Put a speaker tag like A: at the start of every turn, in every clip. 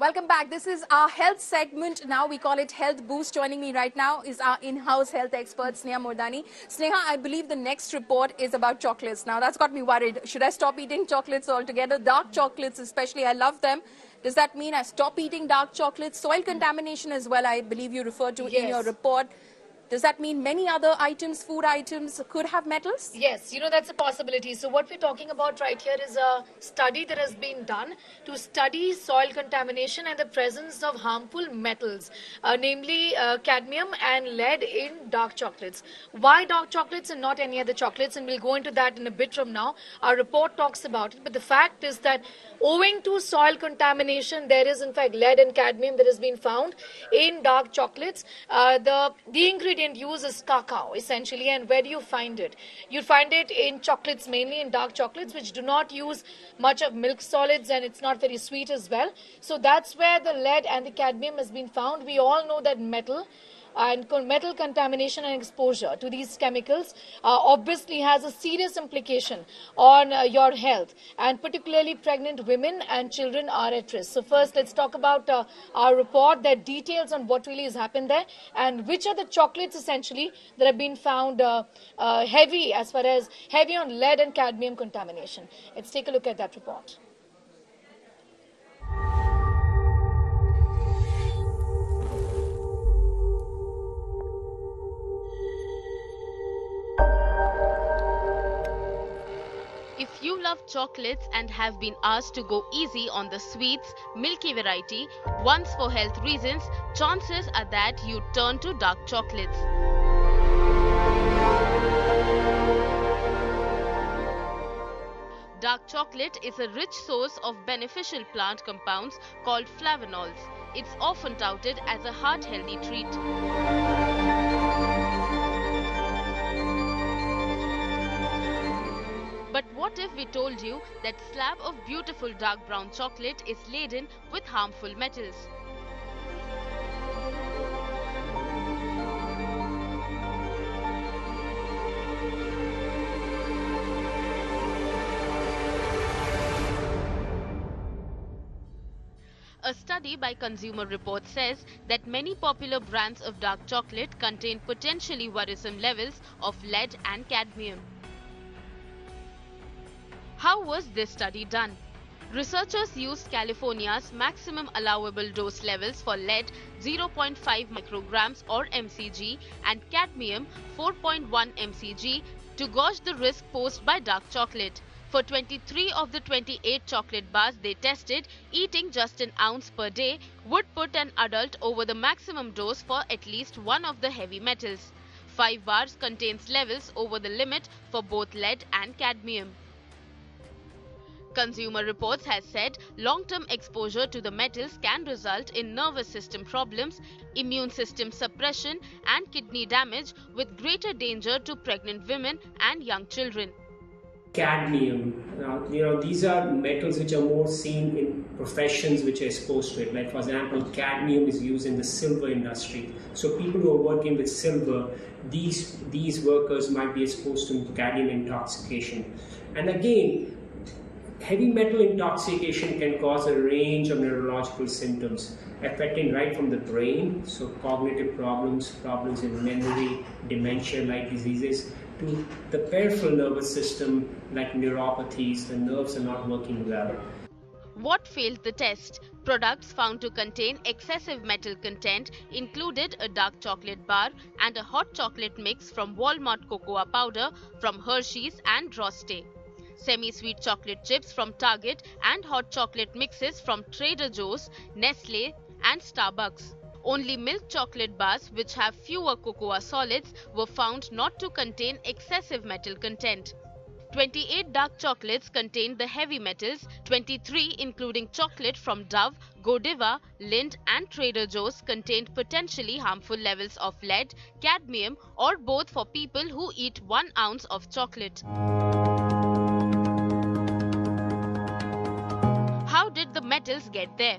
A: Welcome back. This is our health segment. Now we call it Health Boost. Joining me right now is our in-house health expert, Sneha Mordani. Sneha, I believe the next report is about chocolates. Now that's got me worried. Should I stop eating chocolates altogether? Dark chocolates especially, I love them. Does that mean I stop eating dark chocolates? Soil contamination as well, I believe you referred to in your report. Does that mean many other items, food items, could have metals?
B: Yes, that's a possibility. So what we're talking about right here is a study that has been done to study soil contamination and the presence of harmful metals, namely cadmium and lead in dark chocolates. Why dark chocolates and not any other chocolates? And we'll go into that in a bit from now. Our report talks about it. But the fact is that owing to soil contamination, there is in fact lead and cadmium that has been found in dark chocolates. The ingredient used is cacao essentially, and where do you find it? You find it in chocolates, mainly in dark chocolates, which do not use much of milk solids, and it's not very sweet as well. So that's where the lead and the cadmium has been found. We all know that metal contamination and exposure to these chemicals obviously has a serious implication on your health, and particularly pregnant women and children are at risk. So first, let's talk about our report that details on what really has happened there and which are the chocolates essentially that have been found heavy on lead and cadmium contamination. Let's take a look at that report.
C: If you love chocolates and have been asked to go easy on the sweets, milky variety, once for health reasons, chances are that you turn to dark chocolates. Dark chocolate is a rich source of beneficial plant compounds called flavonols. It's often touted as a heart-healthy treat. But what if we told you that slab of beautiful dark brown chocolate is laden with harmful metals? A study by Consumer Reports says that many popular brands of dark chocolate contain potentially worrisome levels of lead and cadmium. How was this study done? Researchers used California's maximum allowable dose levels for lead 0.5 micrograms or mcg and cadmium 4.1 mcg to gauge the risk posed by dark chocolate. For 23 of the 28 chocolate bars they tested, eating just an ounce per day would put an adult over the maximum dose for at least one of the heavy metals. 5 bars contains levels over the limit for both lead and cadmium. Consumer Reports has said long-term exposure to the metals can result in nervous system problems, immune system suppression and kidney damage, with greater danger to pregnant women and young children.
D: Cadmium, these are metals which are more seen in professions which are exposed to it. Like for example, cadmium is used in the silver industry. So people who are working with silver, these workers might be exposed to cadmium intoxication. And again, heavy metal intoxication can cause a range of neurological symptoms affecting right from the brain, so cognitive problems in memory, dementia-like diseases, to the peripheral nervous system like neuropathies. The nerves are not working well.
C: What failed the test? Products found to contain excessive metal content included a dark chocolate bar and a hot chocolate mix from Walmart cocoa powder from Hershey's and Roste, semi-sweet chocolate chips from Target and hot chocolate mixes from Trader Joe's, Nestle and Starbucks. Only milk chocolate bars, which have fewer cocoa solids, were found not to contain excessive metal content. 28 dark chocolates contained the heavy metals, 23 including chocolate from Dove, Godiva, Lindt and Trader Joe's contained potentially harmful levels of lead, cadmium or both for people who eat 1 ounce of chocolate. How did the metals get there?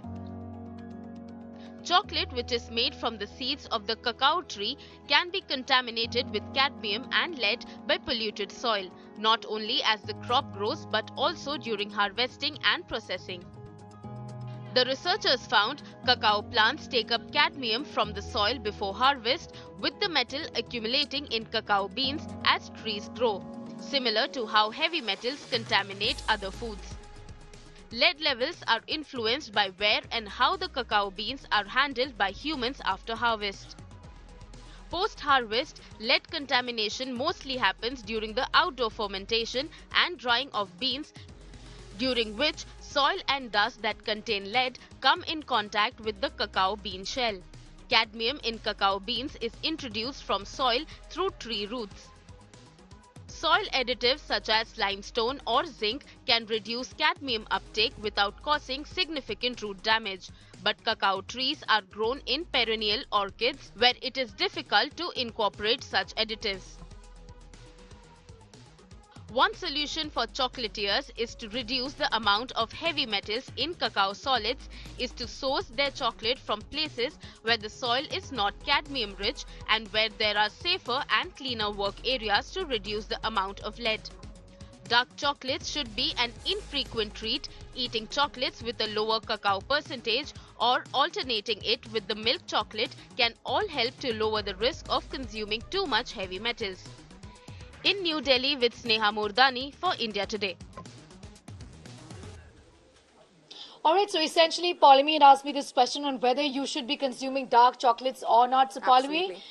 C: Chocolate, which is made from the seeds of the cacao tree, can be contaminated with cadmium and lead by polluted soil, not only as the crop grows but also during harvesting and processing. The researchers found cacao plants take up cadmium from the soil before harvest, with the metal accumulating in cacao beans as trees grow, similar to how heavy metals contaminate other foods. Lead levels are influenced by where and how the cacao beans are handled by humans after harvest. Post-harvest, lead contamination mostly happens during the outdoor fermentation and drying of beans, during which soil and dust that contain lead come in contact with the cacao bean shell. Cadmium in cacao beans is introduced from soil through tree roots. Soil additives such as limestone or zinc can reduce cadmium uptake without causing significant root damage, but cacao trees are grown in perennial orchids where it is difficult to incorporate such additives. One solution for chocolatiers is to reduce the amount of heavy metals in cacao solids is to source their chocolate from places where the soil is not cadmium rich and where there are safer and cleaner work areas to reduce the amount of lead. Dark chocolates should be an infrequent treat. Eating chocolates with a lower cacao percentage or alternating it with the milk chocolate can all help to lower the risk of consuming too much heavy metals. In New Delhi with Sneha Murdani for India Today.
B: Alright, so essentially Paulimi had asked me this question on whether you should be consuming dark chocolates or not. So Paulimi,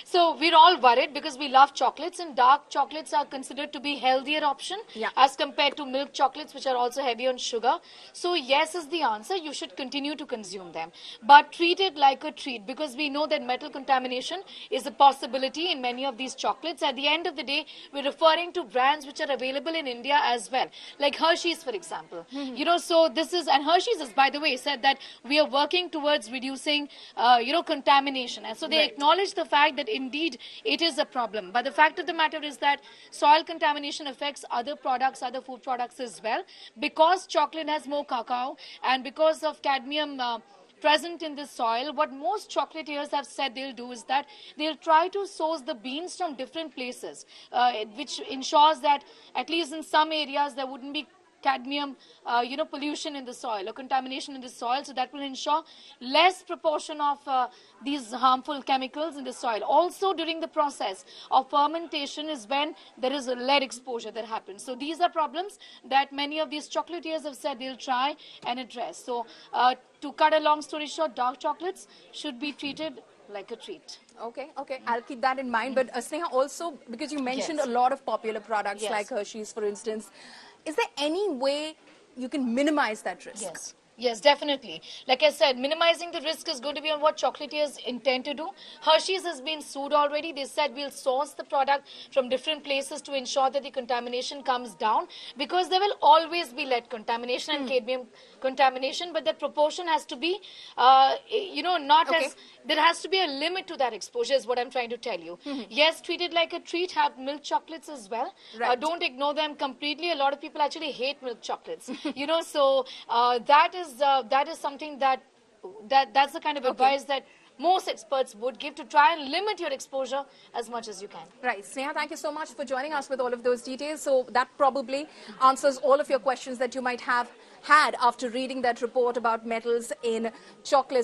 B: so we're all worried because we love chocolates, and dark chocolates are considered to be healthier option as compared to milk chocolates, which are also heavy on sugar. So yes is the answer. You should continue to consume them, but treat it like a treat, because we know that metal contamination is a possibility in many of these chocolates. At the end of the day, we're referring to brands which are available in India as well, like Hershey's, for example. You know, so this is, and Hershey's has, by the way, said that we are working towards reducing, contamination. And so they acknowledge the fact that indeed it is a problem. But the fact of the matter is that soil contamination affects other products, other food products as well. Because chocolate has more cacao and because of cadmium present in the soil, what most chocolatiers have said they'll do is that they'll try to source the beans from different places, which ensures that at least in some areas there wouldn't be cadmium, pollution in the soil or contamination in the soil. So that will ensure less proportion of these harmful chemicals in the soil. Also, during the process of fermentation is when there is a lead exposure that happens. So these are problems that many of these chocolatiers have said they'll try and address. So to cut a long story short, dark chocolates should be treated like a treat.
A: Okay. I'll keep that in mind. But Sneha, also, because you mentioned a lot of popular products like Hershey's, for instance, is there any way you can minimize that risk?
B: Yes, definitely. Like I said, minimizing the risk is going to be on what chocolatiers intend to do. Hershey's has been sued already. They said we'll source the product from different places to ensure that the contamination comes down, because there will always be lead contamination and cadmium contamination, but that proportion has to be, there has to be a limit to that exposure is what I'm trying to tell you. Yes, treat it like a treat. Have milk chocolates as well. Don't ignore them completely. A lot of people actually hate milk chocolates. So that is something that's the kind of advice that most experts would give, to try and limit your exposure as much as you can.
A: Right. Sneha, thank you so much for joining us with all of those details. So that probably answers all of your questions that you might have had after reading that report about metals in chocolates.